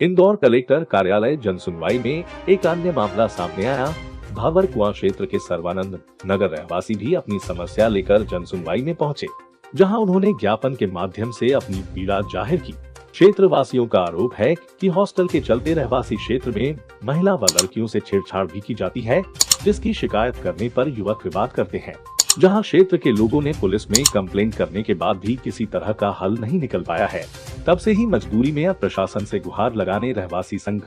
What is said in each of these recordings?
Indore collector कार्यालय जनसुनवाई में एक अन्य मामला सामने आया। भावर कुआं क्षेत्र के सर्वानंद नगर रहवासी भी अपनी समस्या लेकर जनसुनवाई में पहुंचे, जहां उन्होंने ज्ञापन के माध्यम से अपनी पीड़ा जाहिर की। क्षेत्र वासियों का आरोप है कि हॉस्टल के चलते रहवासी क्षेत्र में महिला व लड़कियों से छेड़छाड़ भी की जाती है, जिसकी शिकायत करने पर युवक विवाद करते हैं। जहां क्षेत्र के लोगों ने पुलिस में कंप्लेन करने के बाद भी किसी तरह का हल नहीं निकल पाया है। तब से ही मजबूरी में अब प्रशासन से गुहार लगाने रहवासी संघ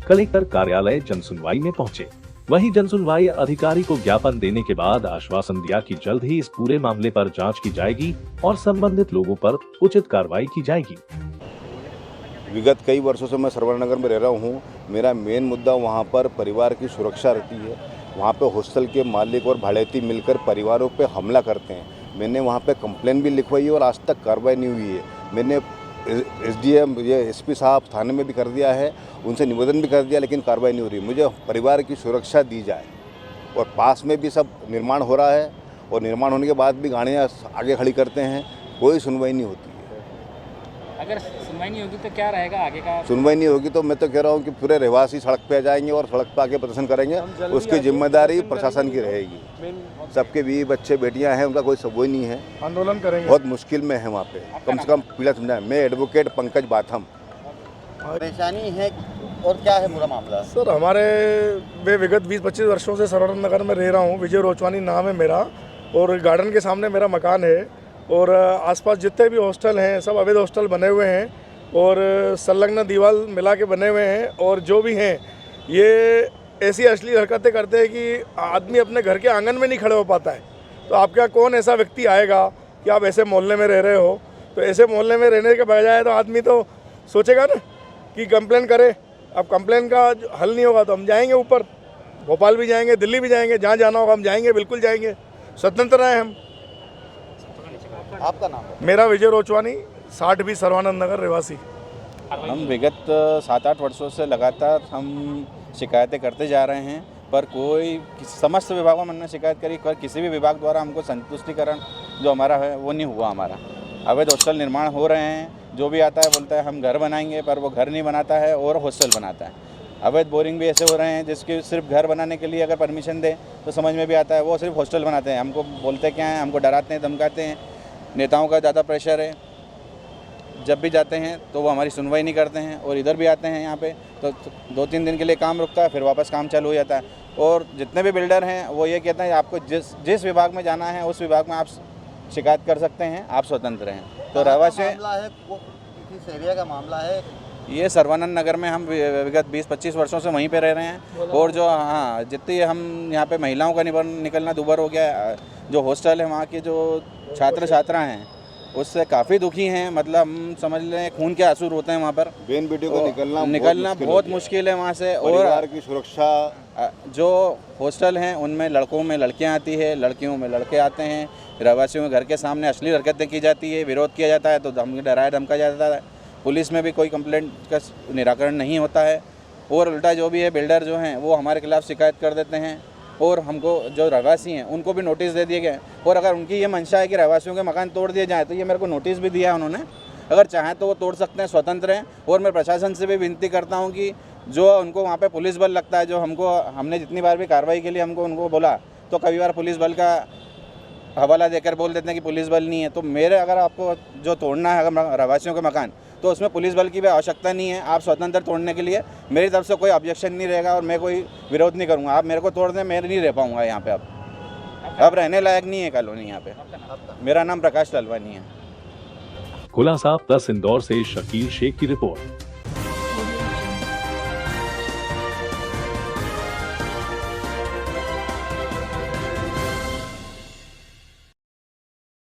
कलेक्टर कार्यालय जनसुनवाई में पहुंचे। वहीं जनसुनवाई अधिकारी को ज्ञापन देने के बाद आश्वासन दिया कि जल्द ही इस पूरे मामले पर जांच की जाएगी और संबंधित लोगों पर उचित कार्रवाई की जाएगी। विगत कई वर्षों से मैं सरवण नगर में रह रहा हूँ। मेरा मेन मुद्दा वहाँ पर परिवार की सुरक्षा रहती है। वहाँ पे हॉस्टल के मालिक और भाड़ेती मिलकर परिवारों पे हमला करते हैं। मैंने वहाँ पे कंप्लेन भी लिखवाई है और आज तक कार्रवाई नहीं हुई है। मैंने SDM SP साहब थाने में भी कर दिया है, उनसे निवेदन भी कर दिया, लेकिन कार्रवाई नहीं हो रही। मुझे परिवार की सुरक्षा दी जाए। और पास में भी सब निर्माण हो रहा है और निर्माण होने के बाद भी गाड़ियाँ आगे खड़ी करते हैं, कोई सुनवाई नहीं होती है। अगर सुनवाई नहीं होगी तो क्या रहेगा आगे का? सुनवाई नहीं होगी तो मैं तो कह रहा हूँ कि पूरे रहवासी सड़क पे आ जाएंगे और सड़क पे आके प्रदर्शन करेंगे। उसकी जिम्मेदारी प्रशासन की रहेगी। सबके बीवी बच्चे बेटियां हैं, उनका कोई सबोई नहीं है। आंदोलन करेंगे। बहुत मुश्किल में है वहाँ पे, कम से कम पीड़ा समझाएं। मैं एडवोकेट पंकज बाथम। परेशानी है और क्या है पूरा मामला? सर, मैं विगत 20-25 वर्षों से सरवण नगर में रह रहा हूँ। विजय रोचवानी नाम है मेरा, और गार्डन के सामने मेरा मकान है। और आसपास जितने भी हॉस्टल हैं सब अवैध हॉस्टल बने हुए हैं और संलग्न दीवार मिला के बने हुए हैं। और जो भी हैं ये ऐसी असली हरकतें करते हैं कि आदमी अपने घर के आंगन में नहीं खड़े हो पाता है। तो आपका कौन ऐसा व्यक्ति आएगा कि आप ऐसे मोहल्ले में रह रहे हो? तो ऐसे मोहल्ले में रहने के बजाय तो आदमी तो सोचेगा ना कि कंप्लेन करे। अब कंप्लेन का हल नहीं होगा तो हम जाएंगे ऊपर, भोपाल भी जाएंगे, दिल्ली भी जाएंगे, जहाँ जाना होगा हम जाएंगे, बिल्कुल जाएंगे। स्वतंत्र हैं हम। आपका नाम? मेरा विजय रोचवानी, 60B सर्वानंद नगर रहवासी। हम विगत 7-8 वर्षों से लगातार हम शिकायतें करते जा रहे हैं, पर कोई समस्त विभागों में हमने शिकायत करी, पर किसी भी विभाग द्वारा हमको संतुष्टिकरण जो हमारा है वो नहीं हुआ। हमारा अवैध हॉस्टल निर्माण हो रहे हैं, जो भी आता है बोलता है हम घर बनाएंगे, पर वो घर नहीं बनाता है और हॉस्टल बनाता है। अवैध बोरिंग भी ऐसे हो रहे हैं जिसके सिर्फ घर बनाने के लिए अगर परमिशन दें तो समझ में भी आता है, वो सिर्फ हॉस्टल बनाते हैं। हमको बोलते क्या हैं, हमको डराते हैं, धमकाते हैं। नेताओं का ज़्यादा प्रेशर है, जब भी जाते हैं तो वो हमारी सुनवाई नहीं करते हैं। और इधर भी आते हैं यहाँ पे तो 2-3 दिन के लिए काम रुकता है, फिर वापस काम चालू हो जाता है। और जितने भी बिल्डर हैं वो ये कहते हैं आपको जिस विभाग में जाना है उस विभाग में आप शिकायत कर सकते हैं, आप स्वतंत्र हैं। तो रहवासी किस एरिया का मामला है? ये सर्वानंद नगर में हम विगत 20-25 वर्षों से वहीं पे रह रहे हैं। और जो जितनी हम यहाँ पे महिलाओं का निकलना दूभर हो गया। जो हॉस्टल है वहाँ के जो छात्र छात्रा हैं उससे काफ़ी दुखी हैं। मतलब हम समझ लें खून के आंसू होते हैं वहाँ पर। बेन बेटियों को निकलना बहुत मुश्किल है वहाँ से। और परिवार की सुरक्षा, जो हॉस्टल हैं उनमें लड़कों में लड़कियाँ आती है, लड़कियों में लड़के आते हैं। रहवासियों में घर के सामने अश्लील हरकतें की जाती है, विरोध किया जाता है तो डराया धमका जाता है। पुलिस में भी कोई कंप्लेंट का निराकरण नहीं होता है। और उल्टा जो भी है बिल्डर जो हैं वो हमारे खिलाफ शिकायत कर देते हैं। और हमको जो रहवासी हैं उनको भी नोटिस दे दिए गए। और अगर उनकी ये मंशा है कि रहवासियों के मकान तोड़ दिए जाए तो ये मेरे को नोटिस भी दिया है उन्होंने। अगर चाहें तो वो तोड़ सकते हैं, स्वतंत्र हैं। और मैं प्रशासन से भी विनती करता हूँ कि जो उनको वहाँ पे पुलिस बल लगता है, जो हमने जितनी बार भी कार्रवाई के लिए उनको बोला तो कई बार पुलिस बल का हवाला देकर बोल देते हैं कि पुलिस बल नहीं है। तो मेरे अगर आपको जो तोड़ना है अगर रहवासियों के मकान तो उसमें पुलिस बल की भी आवश्यकता नहीं है। आप स्वतंत्र तोड़ने के लिए मेरी तरफ से कोई ऑब्जेक्शन नहीं रहेगा और मैं कोई विरोध नहीं करूँगा। आप मेरे को तोड़ दें, मैं नहीं रह पाऊँगा यहाँ पे। अब रहने लायक नहीं है कॉलोनी यहाँ पे। मेरा नाम प्रकाश ललवानी है। खुलासा प्लस इंदौर से शकील शेख की रिपोर्ट।